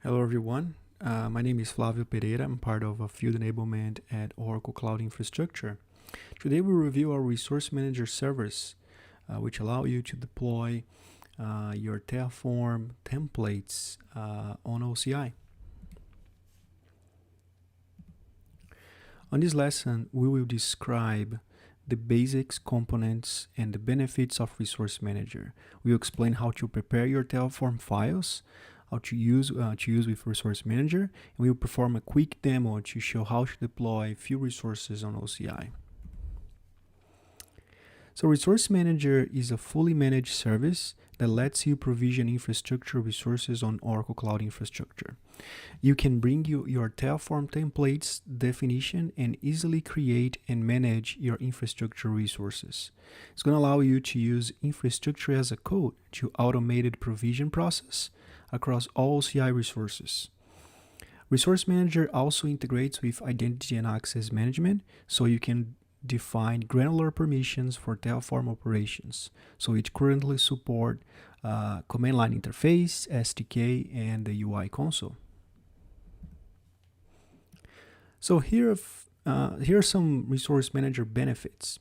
Hello everyone, my name is Flavio Pereira. I'm part of a field enablement at Oracle Cloud Infrastructure. Today we'll review our Resource Manager service, which allow you to deploy your Terraform templates on OCI. On this lesson, we will describe the basics, components, and the benefits of Resource Manager. We'll explain how to prepare your Terraform files, how to use with Resource Manager, and we will perform a quick demo to show how to deploy few resources on OCI. So Resource Manager is a fully managed service that lets you provision infrastructure resources on Oracle Cloud Infrastructure. You can bring your Terraform templates definition and easily create and manage your infrastructure resources. It's going to allow you to use infrastructure as a code to automated provision process across all OCI resources. Resource Manager also integrates with Identity and Access Management, so you can define granular permissions for Terraform operations. So it currently supports command line interface, SDK, and the UI console. So here are some Resource Manager benefits.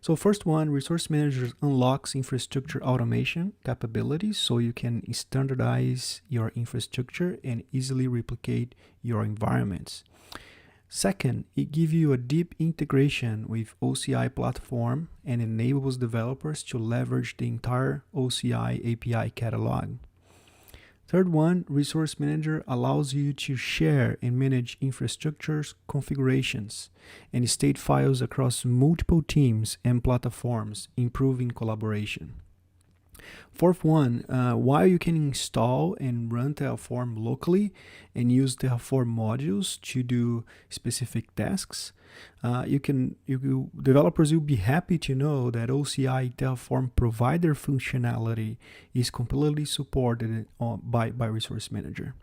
So first one, Resource Manager unlocks infrastructure automation capabilities, so you can standardize your infrastructure and easily replicate your environments. Second, it gives you a deep integration with OCI platform and enables developers to leverage the entire OCI API catalog. Third one, Resource Manager allows you to share and manage infrastructure's configurations and state files across multiple teams and platforms, improving collaboration. Fourth one, while you can install and run Terraform locally and use Terraform modules to do specific tasks, developers will be happy to know that OCI Terraform provider functionality is completely supported by Resource Manager.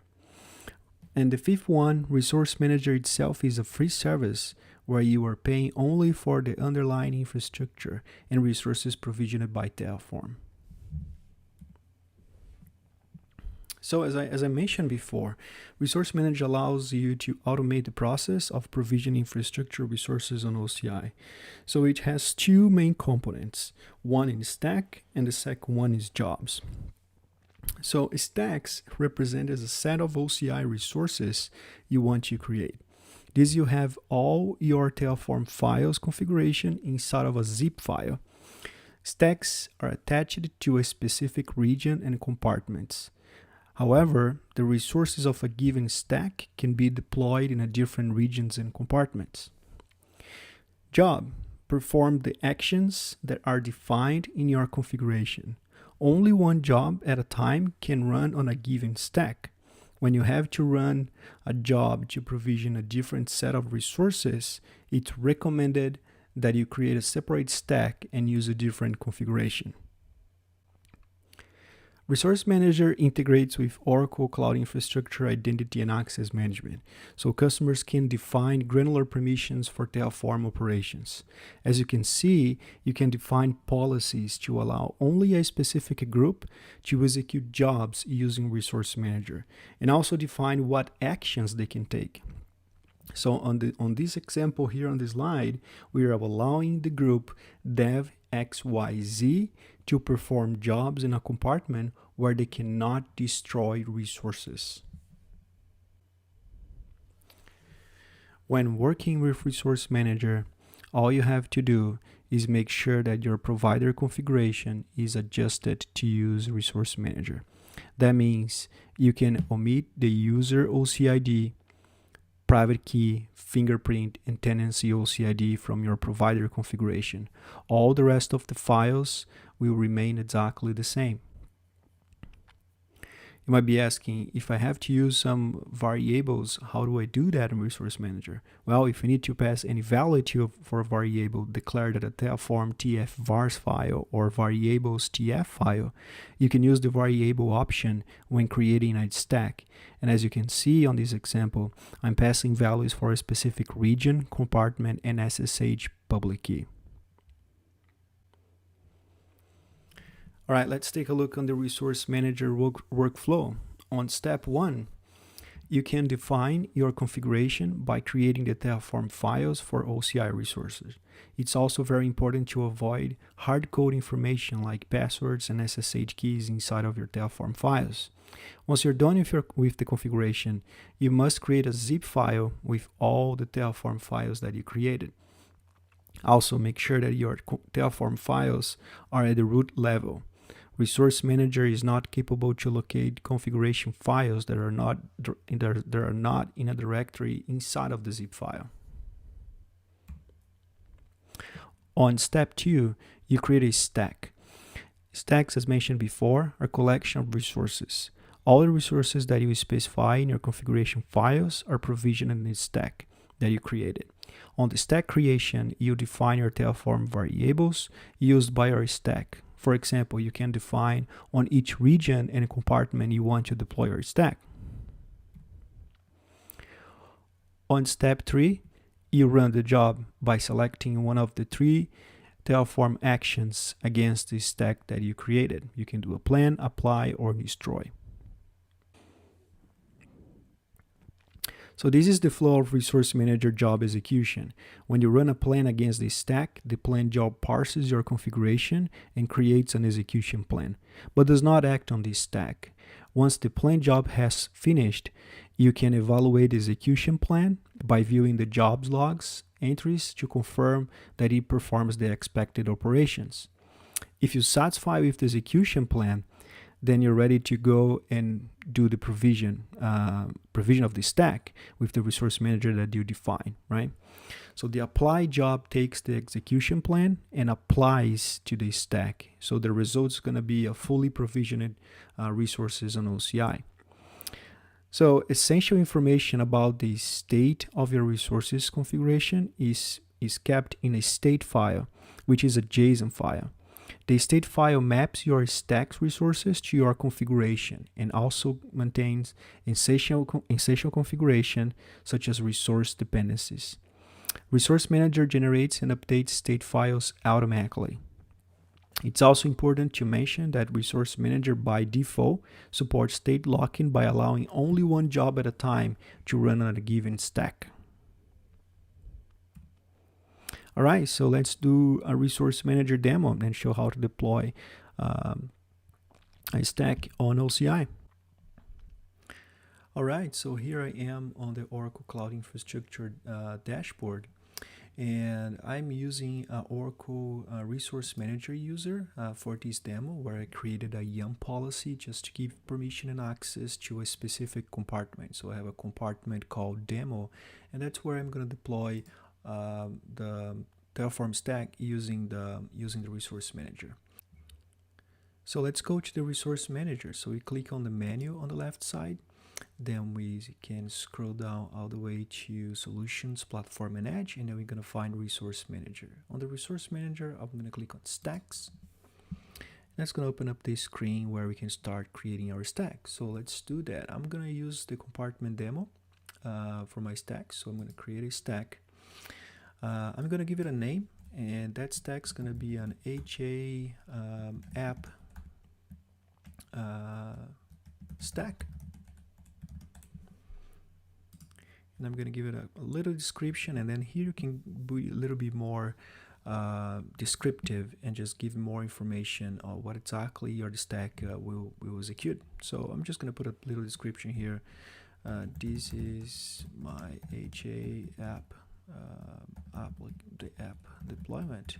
And the fifth one, Resource Manager itself is a free service where you are paying only for the underlying infrastructure and resources provisioned by Terraform. So as I mentioned before, Resource Manager allows you to automate the process of provisioning infrastructure resources on OCI. So it has two main components. One is stack and the second one is jobs. So stacks represent as a set of OCI resources you want to create. This you have all your Terraform files configuration inside of a zip file. Stacks are attached to a specific region and compartments. However, the resources of a given stack can be deployed in different regions and compartments. Job perform the actions that are defined in your configuration. Only one job at a time can run on a given stack. When you have to run a job to provision a different set of resources, it's recommended that you create a separate stack and use a different configuration. Resource Manager integrates with Oracle Cloud Infrastructure Identity and Access Management, so customers can define granular permissions for Terraform operations. As you can see, you can define policies to allow only a specific group to execute jobs using Resource Manager, and also define what actions they can take. So on this example here on this slide, we are allowing the group dev XYZ to perform jobs in a compartment where they cannot destroy resources. When working with Resource Manager, all you have to do is make sure that your provider configuration is adjusted to use Resource Manager. That means you can omit the user OCID, private key, fingerprint, and tenancy OCID from your provider configuration. All the rest of the files will remain exactly the same. You might be asking, if I have to use some variables, how do I do that in Resource Manager? Well, if you need to pass any value for a variable, declare that a Terraform TF vars file or variables TF file, you can use the variable option when creating a stack. And as you can see on this example, I'm passing values for a specific region, compartment, and SSH public key. All right, let's take a look on the Resource Manager workflow. On step 1, You can define your configuration by creating the Terraform files for OCI resources. It's also very important to avoid hard code information like passwords and SSH keys inside of your Terraform files. Once you're done with the configuration, you must create a zip file with all the Terraform files that you created. Also, make sure that your Terraform files are at the root level. Resource Manager is not capable to locate configuration files that are not in a directory inside of the zip file. On step 2, you create a stack. Stacks, as mentioned before, are a collection of resources. All the resources that you specify in your configuration files are provisioned in the stack that you created. On the stack creation, you define your Terraform variables used by your stack. For example, you can define on each region and compartment you want to deploy your stack. On step 3, you run the job by selecting one of the 3 Terraform actions against the stack that you created. You can do a plan, apply, or destroy. So this is the flow of Resource Manager job execution. When you run a plan against the stack, the plan job parses your configuration and creates an execution plan, but does not act on this stack. Once the plan job has finished, you can evaluate the execution plan by viewing the jobs logs entries to confirm that it performs the expected operations. If you're satisfied with the execution plan, then you're ready to go and do the provision of the stack with the resource manager that you define, right? So the apply job takes the execution plan and applies to the stack. So the result is going to be a fully provisioned resources on OCI. So essential information about the state of your resources configuration is kept in a state file, which is a JSON file. The state file maps your stack's resources to your configuration and also maintains essential configuration such as resource dependencies. Resource Manager generates and updates state files automatically. It's also important to mention that Resource Manager by default supports state locking by allowing only one job at a time to run on a given stack. All right, so let's do a Resource Manager demo and show how to deploy a stack on OCI. All right, so here I am on the Oracle Cloud Infrastructure dashboard, and I'm using Oracle Resource Manager user for this demo, where I created a YAML policy just to give permission and access to a specific compartment. So I have a compartment called demo, and that's where I'm going to deploy the Terraform stack using the Resource Manager. So let's go to the Resource Manager. So we click on the menu on the left side. Then we can scroll down all the way to Solutions, Platform, and Edge, and then we're going to find Resource Manager. On the Resource Manager, I'm going to click on Stacks. That's going to open up this screen where we can start creating our stack. So let's do that. I'm going to use the compartment demo for my stack. So I'm going to create a stack. I'm going to give it a name, and that stack's going to be an HA app stack. And I'm going to give it a little description, and then here you can be a little bit more descriptive and just give more information on what exactly your stack will execute. So I'm just going to put a little description here. This is my HA app, the app deployment.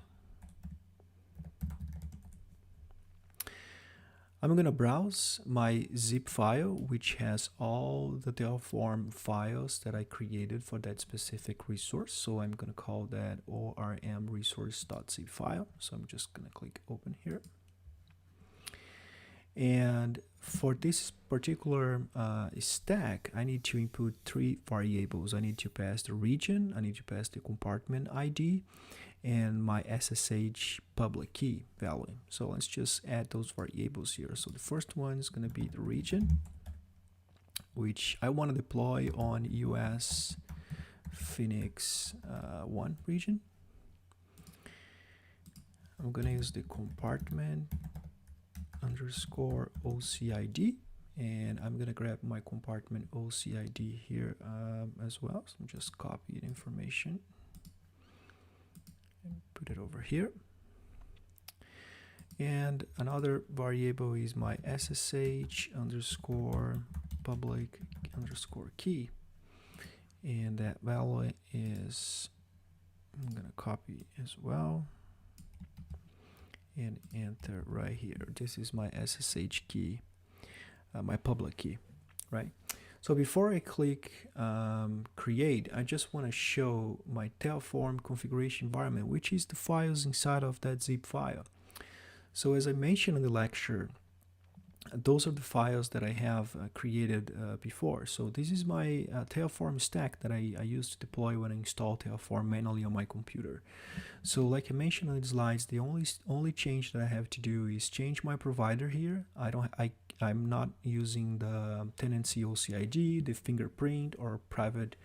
I'm going to browse my zip file, which has all the Terraform files that I created for that specific resource. So I'm going to call that orm resource.zip file. So I'm just going to click open here. And for this particular stack, I need to input 3 variables. I need to pass the region, I need to pass the compartment ID, and my SSH public key value. So let's just add those variables here. So the first one is going to be the region, which I want to deploy on US Phoenix 1 region. I'm going to use the compartment _ OCID And I'm gonna grab my compartment OCID here as well. So just copy the information and put it over here. And another variable is my SSH underscore public underscore key. And that value is, I'm gonna copy as well and enter right here. This is my SSH key, my public key, right? So before I click create, I just want to show my Terraform configuration environment, which is the files inside of that zip file. So as I mentioned in the lecture, those are the files that I have created before. So this is my Terraform stack that I use to deploy when I install Terraform manually on my computer. So like I mentioned on the slides, the only change that I have to do is change my provider here. I'm not using the tenancy OCID, the fingerprint or private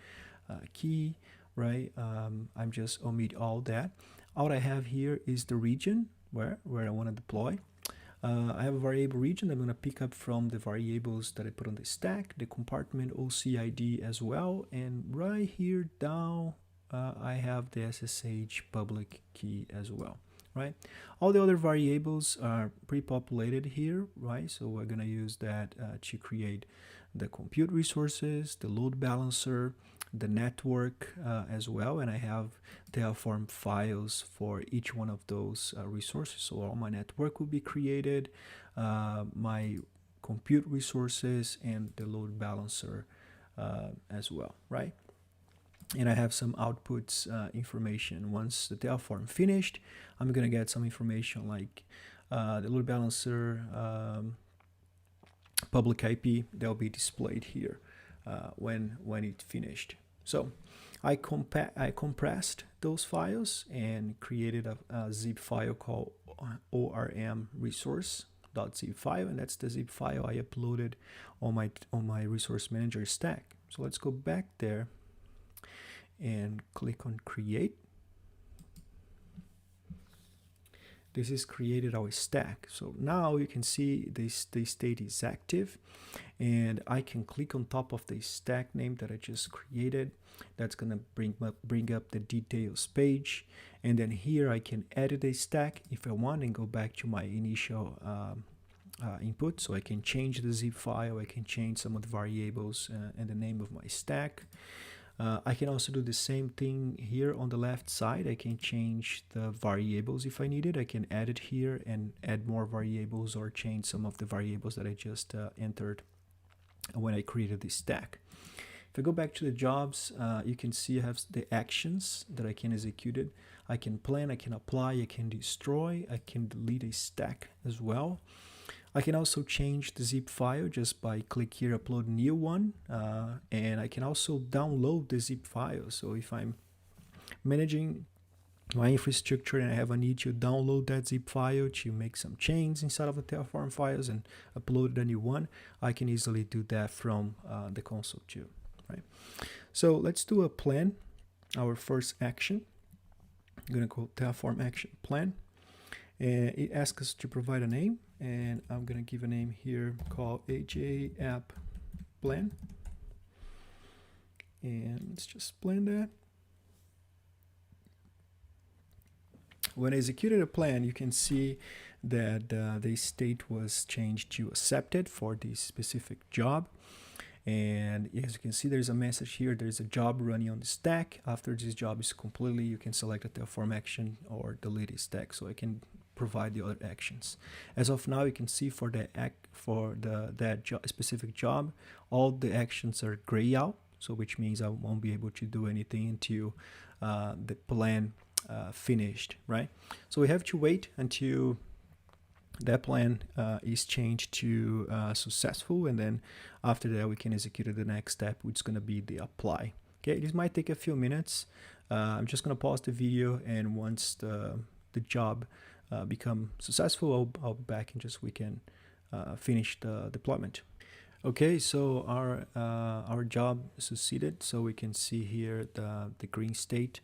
key, right? I'm just omit all that. All I have here is the region where I want to deploy. I have a variable region I'm going to pick up from the variables that I put on the stack, the compartment OCID as well, and right here down I have the SSH public key as well, right? All the other variables are pre-populated here, right? So we're going to use that to create the compute resources, the load balancer, the network as well, and I have Terraform files for each one of those resources. So all my network will be created, my compute resources, and the load balancer as well, right? And I have some outputs information. Once the Terraform finished, I'm gonna get some information like the load balancer, public IP. They'll be displayed here when it finished. So I compressed those files and created a zip file called orm resource.zip file, and that's the zip file I uploaded on my resource manager stack. So let's go back there and click on create. This is created our stack. So now you can see the state is active, and I can click on top of the stack name that I just created. That's gonna bring up the details page, and then here I can edit a stack if I want and go back to my initial input. So I can change the zip file, I can change some of the variables and the name of my stack. I can also do the same thing here on the left side. I can change the variables if I need it. I can add it here and add more variables or change some of the variables that I just entered when I created this stack. If I go back to the jobs, you can see I have the actions that I can execute it. I can plan, I can apply, I can destroy, I can delete a stack as well. I can also change the zip file just by click here, upload new one, and I can also download the zip file. So if I'm managing my infrastructure and I have a need to download that zip file to make some changes inside of the Terraform files and upload a new one, I can easily do that from the console too, right? So let's do a plan, our first action. I'm gonna go Terraform action plan, and it asks us to provide a name, and I'm gonna give a name here called AJ app plan, and let's just plan that. When I executed a plan, you can see that the state was changed to accepted for this specific job. And as you can see, there's a message here. There's a job running on the stack. After this job is completely, you can select a Terraform action or delete a stack. So I can provide the other actions. As of now, you can see for that specific job, all the actions are gray out. So which means I won't be able to do anything until the plan finished, right? So we have to wait until that plan is changed to successful, and then after that we can execute the next step, which is going to be the apply. Okay, this might take a few minutes. I'm just going to pause the video, and once the job become successful, I'll be back and we can finish the deployment. Okay, so our job succeeded. So we can see here the green state.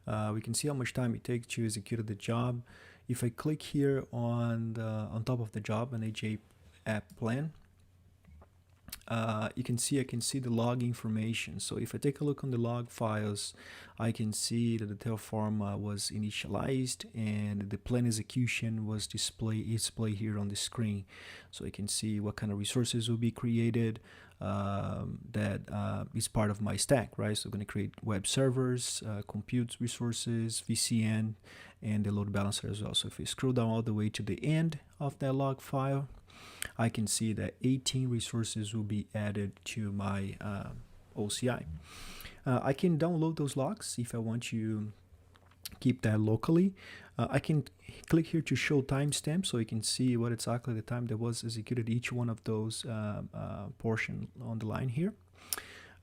We can see how much time it takes to execute the job. If I click here on top of the job, an AJ app plan, you can see I can see the log information. So if I take a look on the log files, I can see that the Terraform was initialized and the plan execution was displayed here on the screen. So I can see what kind of resources will be created that is part of my stack, right? So I'm going to create web servers, compute resources, VCN, and the load balancer as well. So if we scroll down all the way to the end of that log file, I can see that 18 resources will be added to my OCI. I can download those logs if I want to keep that locally. I can click here to show timestamp so you can see what exactly the time that was executed each one of those portion on the line here.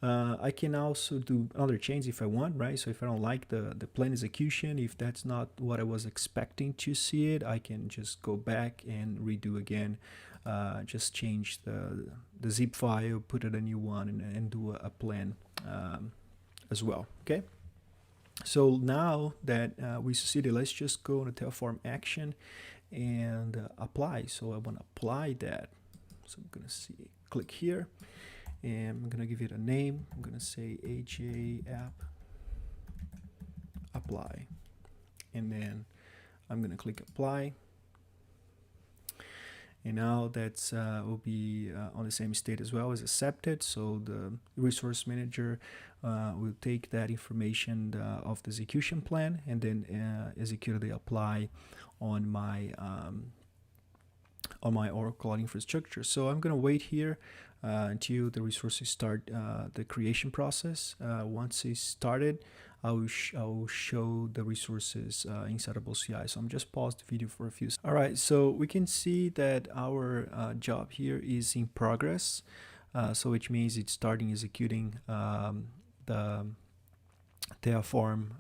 I can also do other changes if I want, right? So if I don't like the plan execution, if that's not what I was expecting to see it, I can just go back and redo again. Just change the zip file, put it a new one, and do a plan as well. Okay. So now that we succeeded, let's just go to Terraform action and apply. So I want to apply that. So I'm gonna click here, and I'm gonna give it a name. I'm gonna say HA app apply, and then I'm gonna click apply. And now that's will be on the same state as well as accepted. So the resource manager will take that information of the execution plan and then execute the apply on my Oracle Cloud infrastructure. So I'm going to wait here until the resources start the creation process. Once it's started, I will show the resources inside of OCI. So I'm just pause the video for a few seconds. All right, so we can see that our job here is in progress. So which means it's starting executing the Terraform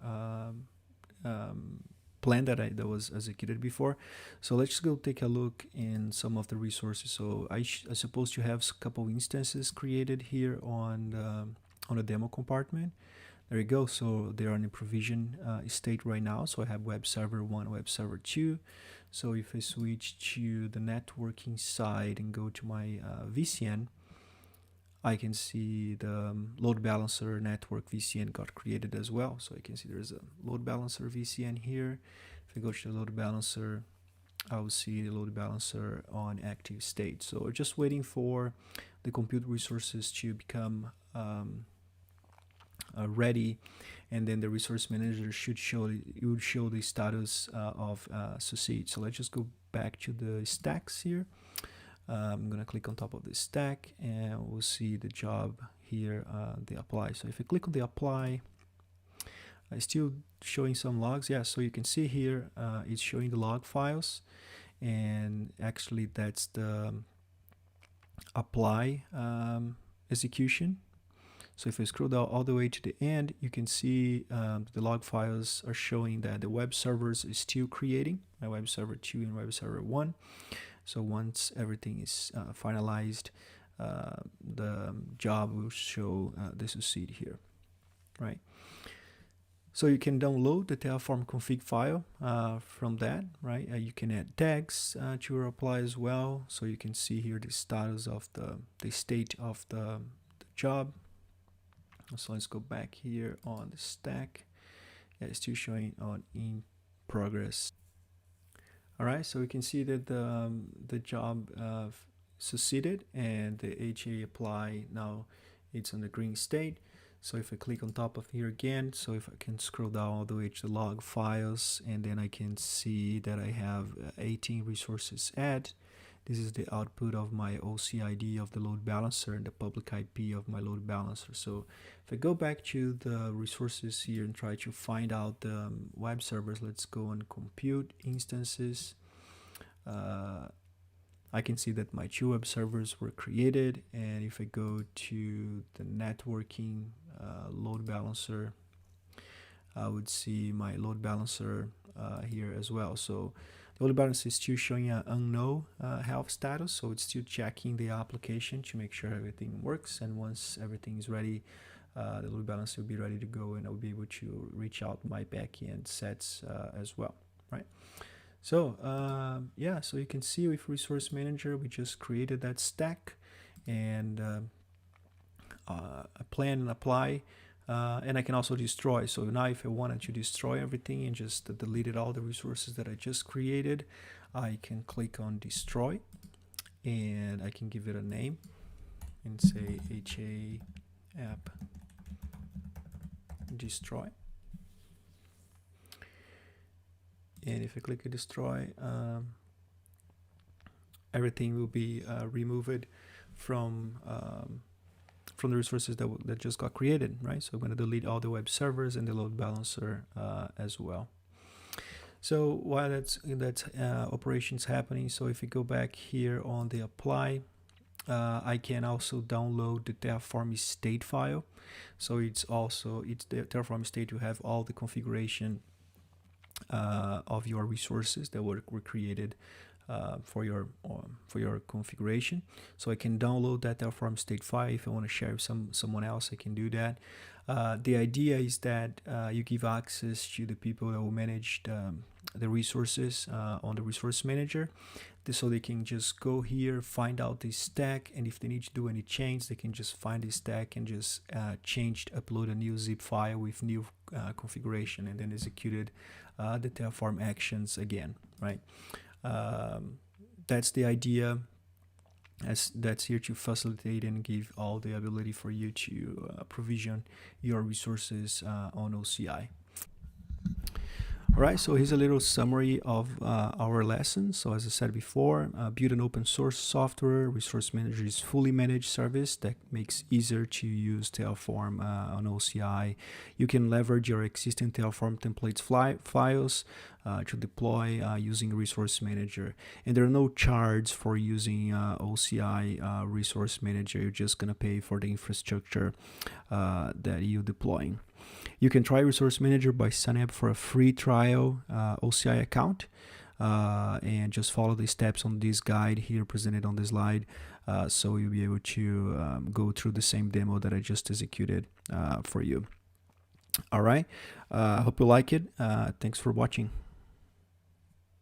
plan that was executed before. So let's go take a look in some of the resources. So I supposed to have a couple instances created here on the demo compartment. There you go. So they're on a provision state right now. So I have web server 1, web server 2. So if I switch to the networking side and go to my VCN, I can see the load balancer network VCN got created as well. So I can see there's a load balancer VCN here. If I go to the load balancer, I will see the load balancer on active state. So we're just waiting for the compute resources to become ready, and then the resource manager should show the status of succeed. So let's just go back to the stacks here. I'm gonna click on top of the stack, and we'll see the job here, the apply. So if I click on the apply, it's still showing some logs. Yeah, so you can see here it's showing the log files, and actually that's the apply execution. So if I scroll down all the way to the end, you can see the log files are showing that the web servers is still creating, my web server 2 and web server 1. So once everything is finalized, the job will show the succeed here, right? So you can download the Terraform config file from that, right? You can add tags to your apply as well. So you can see here the status of the state of the job. So let's go back here on the stack. Yeah, it's still showing on in progress. All right, so we can see that the job succeeded, and the HA apply now it's on the green state. So if I click on top of here again, so if I can scroll down all the way to the log files, and then I can see that I have 18 resources add. This is the output of my OCID of the load balancer and the public IP of my load balancer. So if I go back to the resources here and try to find out the web servers, let's go on compute instances. I can see that my 2 web servers were created, and if I go to the networking load balancer, I would see my load balancer here as well. So the load balancer is still showing an unknown health status, so it's still checking the application to make sure everything works, and once everything is ready, the load balancer will be ready to go, and I'll be able to reach out my backend sets as well, right? So yeah, so you can see with Resource Manager, we just created that stack, and plan and apply. And I can also destroy. So now if I wanted to destroy everything and just deleted all the resources that I just created, I can click on destroy, and I can give it a name and say HA app destroy. And if I click destroy, everything will be removed from the resources that just got created, right? So I'm going to delete all the web servers and the load balancer as well. So while that's operations happening, so if you go back here on the apply, I can also download the Terraform state file. So it's the Terraform state. You have all the configuration of your resources that were created for your configuration. So I can download that Terraform state file. If I want to share with someone else, I can do that. The idea is that you give access to the people that will manage the resources on the resource manager, so they can just go here, find out the stack, and if they need to do any change, they can just find the stack and just upload a new zip file with new configuration, and then executed the Terraform actions again, right? That's the idea. That's here to facilitate and give all the ability for you to provision your resources on OCI. All right, so here's a little summary of our lesson. So as I said before, build an open source software. Resource Manager is fully managed service that makes easier to use Terraform on OCI. You can leverage your existing Terraform templates files to deploy using Resource Manager. And there are no charges for using OCI Resource Manager. You're just going to pay for the infrastructure that you're deploying. You can try Resource Manager by signing up for a free trial OCI account and just follow the steps on this guide here presented on the slide, so you'll be able to go through the same demo that I just executed for you. All right, I hope you like it. Thanks for watching.